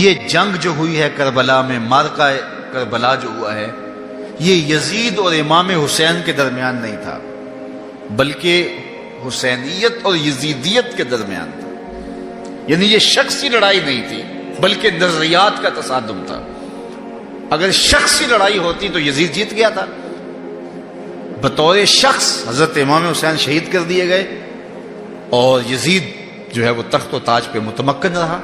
یہ جنگ جو ہوئی ہے کربلا میں، معرکہ کربلا جو ہوا ہے، یہ یزید اور امام حسین کے درمیان نہیں تھا، بلکہ حسینیت اور یزیدیت کے درمیان تھا۔ یعنی یہ شخصی لڑائی نہیں تھی بلکہ نظریات کا تصادم تھا۔ اگر شخصی لڑائی ہوتی تو یزید جیت گیا تھا، بطور شخص حضرت امام حسین شہید کر دیے گئے اور یزید جو ہے وہ تخت و تاج پہ متمکن رہا۔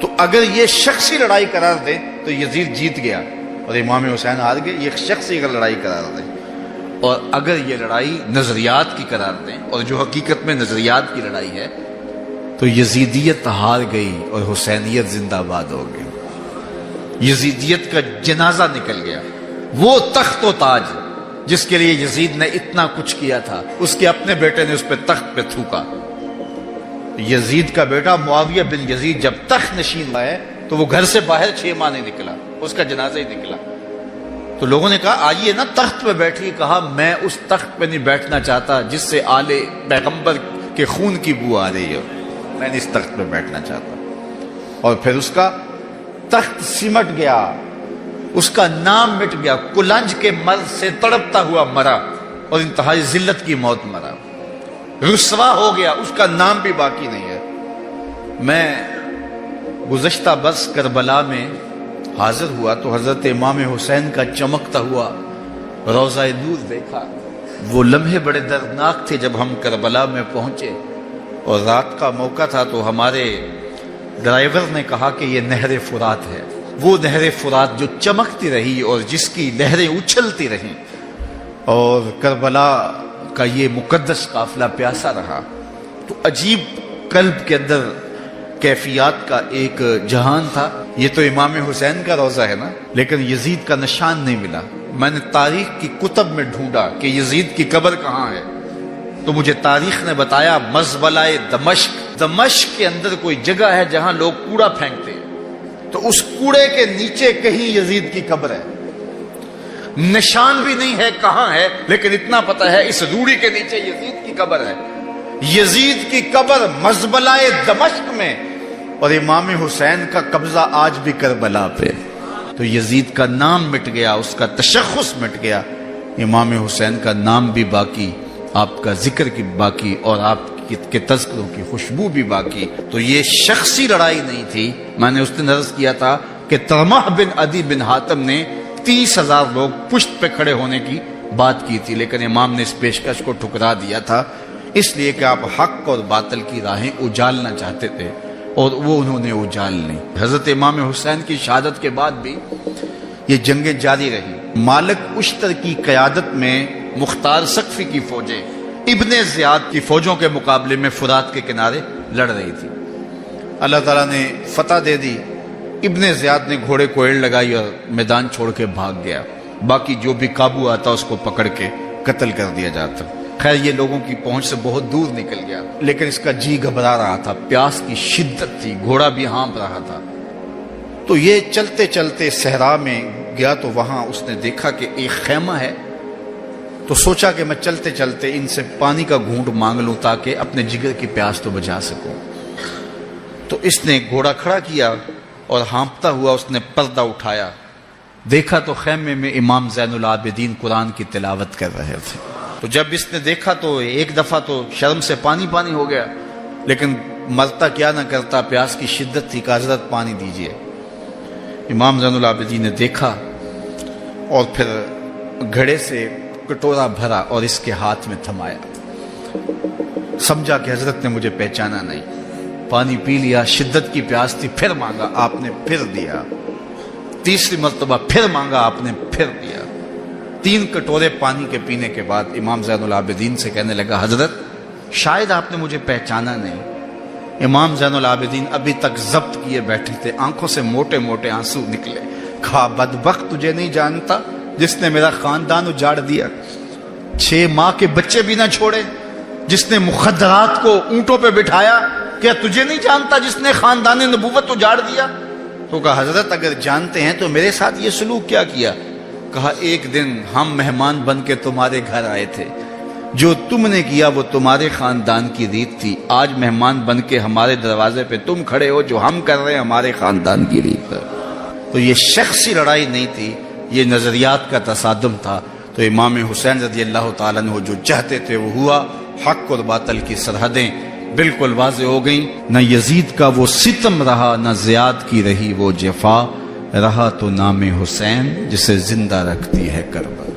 تو اگر یہ شخصی لڑائی قرار دیں تو یزید جیت گیا اور امام حسین ہار گئے، یہ شخصی اگر لڑائی قرار دیں، اور اگر یہ لڑائی نظریات کی قرار دیں، اور جو حقیقت میں نظریات کی لڑائی ہے، تو یزیدیت ہار گئی اور حسینیت زندہ باد ہو گئی۔ یزیدیت کا جنازہ نکل گیا۔ وہ تخت و تاج جس کے لیے یزید نے اتنا کچھ کیا تھا، اس کے اپنے بیٹے نے اس پہ تخت پہ تھوکا۔ یزید کا بیٹا معاویہ بن یزید جب تخت نشین ہوا ہے تو وہ گھر سے باہر 6 ماہ نہیں نکلا، اس کا جنازہ ہی نکلا۔ تو لوگوں نے کہا آئیے نا تخت پہ بیٹھیے، کہا میں اس تخت پہ نہیں بیٹھنا چاہتا جس سے آل پیغمبر کے خون کی بو آ رہی ہے، میں نہیں اس تخت پہ بیٹھنا چاہتا۔ اور پھر اس کا تخت سمٹ گیا، اس کا نام مٹ گیا، کلنج کے مرض سے تڑپتا ہوا مرا اور انتہائی ذلت کی موت مرا، رسوا ہو گیا، اس کا نام بھی باقی نہیں ہے۔ میں گزشتہ برس کربلا میں حاضر ہوا تو حضرت امام حسین کا چمکتا ہوا روضہ نور دیکھا۔ وہ لمحے بڑے دردناک تھے جب ہم کربلا میں پہنچے اور رات کا موقع تھا، تو ہمارے ڈرائیور نے کہا کہ یہ نہر فرات ہے، وہ نہر فرات جو چمکتی رہی اور جس کی لہریں اچھلتی رہیں، اور کربلا کا یہ مقدس قافلہ پیاسا رہا۔ تو عجیب قلب کے اندر کیفیات کا ایک جہان تھا۔ یہ تو امام حسین کا روضہ ہے نا، لیکن یزید کا نشان نہیں ملا۔ میں نے تاریخ کی کتب میں ڈھونڈا کہ یزید کی قبر کہاں ہے، تو مجھے تاریخ نے بتایا مزبلہ دمشق، دمشق کے اندر کوئی جگہ ہے جہاں لوگ کوڑا پھینکتے ہیں، تو اس کوڑے کے نیچے کہیں یزید کی قبر ہے۔ نشان بھی نہیں ہے کہاں ہے، لیکن اتنا پتہ ہے اس روڑی کے نیچے یزید کی قبر ہے۔ یزید کی قبر مزبلہ دمشق میں، اور امام حسین کا قبضہ آج بھی کربلا پہ۔ تو یزید کا نام مٹ گیا، اس کا تشخص مٹ گیا، امام حسین کا نام بھی باقی، آپ کا ذکر کی باقی، اور آپ کے تذکروں کی خوشبو بھی باقی۔ تو یہ شخصی لڑائی نہیں تھی۔ میں نے اس دن عرض کیا تھا کہ طلحہ بن عدی بن حاتم نے 30,000 لوگ پشت پہ کھڑے ہونے کی بات کی تھی، لیکن امام نے اس پیشکش کو ٹھکرا دیا تھا، اس لیے کہ آپ حق اور باطل کی راہیں اجالنا چاہتے تھے، اور وہ انہوں نے اجال لی۔ حضرت امام حسین کی شہادت کے بعد بھی یہ جنگیں جاری رہی۔ مالک اشتر کی قیادت میں مختار سقفی کی فوجیں ابن زیاد کی فوجوں کے مقابلے میں فرات کے کنارے لڑ رہی تھی۔ اللہ تعالیٰ نے فتح دے دی، ابن زیاد نے گھوڑے کو ایڑ لگائی اور میدان چھوڑ کے بھاگ گیا، باقی جو بھی قابو آتا اس کو پکڑ کے قتل کر دیا جاتا۔ خیر یہ لوگوں کی پہنچ سے بہت دور نکل گیا، لیکن اس کا جی گھبرا رہا تھا، پیاس کی شدت تھی، گھوڑا بھی ہانپ رہا تھا۔ تو یہ چلتے چلتے صحرا میں گیا تو وہاں اس نے دیکھا کہ ایک خیمہ ہے، تو سوچا کہ میں چلتے چلتے ان سے پانی کا گھونٹ مانگ لوں تاکہ اپنے جگر کی پیاس تو بجھا سکوں۔ تو اس نے گھوڑا کھڑا کیا اور ہانپتا ہوا اس نے پردہ اٹھایا، دیکھا تو خیمے میں امام زین العابدین قرآن کی تلاوت کر رہے تھے۔ تو جب اس نے دیکھا تو ایک دفعہ تو شرم سے پانی پانی ہو گیا، لیکن مرتا کیا نہ کرتا، پیاس کی شدت تھی، کہ حضرت پانی دیجئے۔ امام زین العابدین نے دیکھا اور پھر گھڑے سے کٹورا بھرا اور اس کے ہاتھ میں تھمایا، سمجھا کہ حضرت نے مجھے پہچانا نہیں، پانی پی لیا، شدت کی پیاس تھی، پھر مانگا، آپ نے پھر دیا، تیسری مرتبہ پھر مانگا، آپ نے پھر دیا۔ 3 کٹورے پانی کے پینے کے بعد امام زین العابدین سے کہنے لگا حضرت شاید آپ نے مجھے پہچانا نہیں۔ امام زین العابدین ابھی تک ضبط کیے بیٹھے تھے، آنکھوں سے موٹے موٹے آنسو نکلے۔ کہا بدبخت تجھے نہیں جانتا جس نے میرا خاندان اجاڑ دیا، 6 ماہ کے بچے بھی نہ چھوڑے، جس نے مخدرات کو اونٹوں پہ بٹھایا، کیا تجھے نہیں جانتا جس نے خاندان نبوت اجاڑ دیا؟ تو کہا حضرت اگر جانتے ہیں تو میرے ساتھ یہ سلوک کیا کیا؟ کہا ایک دن ہم مہمان بن کے تمہارے گھر آئے تھے، جو تم نے کیا وہ تمہارے خاندان کی ریت تھی، آج مہمان بن کے ہمارے دروازے پہ تم کھڑے ہو، جو ہم کر رہے ہیں ہمارے خاندان کی ریت ہے۔ تو یہ شخصی لڑائی نہیں تھی، یہ نظریات کا تصادم تھا۔ تو امام حسین رضی اللہ تعالیٰ عنہ جو چاہتے تھے وہ ہوا، حق اور باطل کی سرحدیں بالکل واضح ہو گئیں۔ نہ یزید کا وہ ستم رہا، نہ زیاد کی رہی وہ جفا، رہا تو نام حسین جسے زندہ رکھتی ہے کربلا۔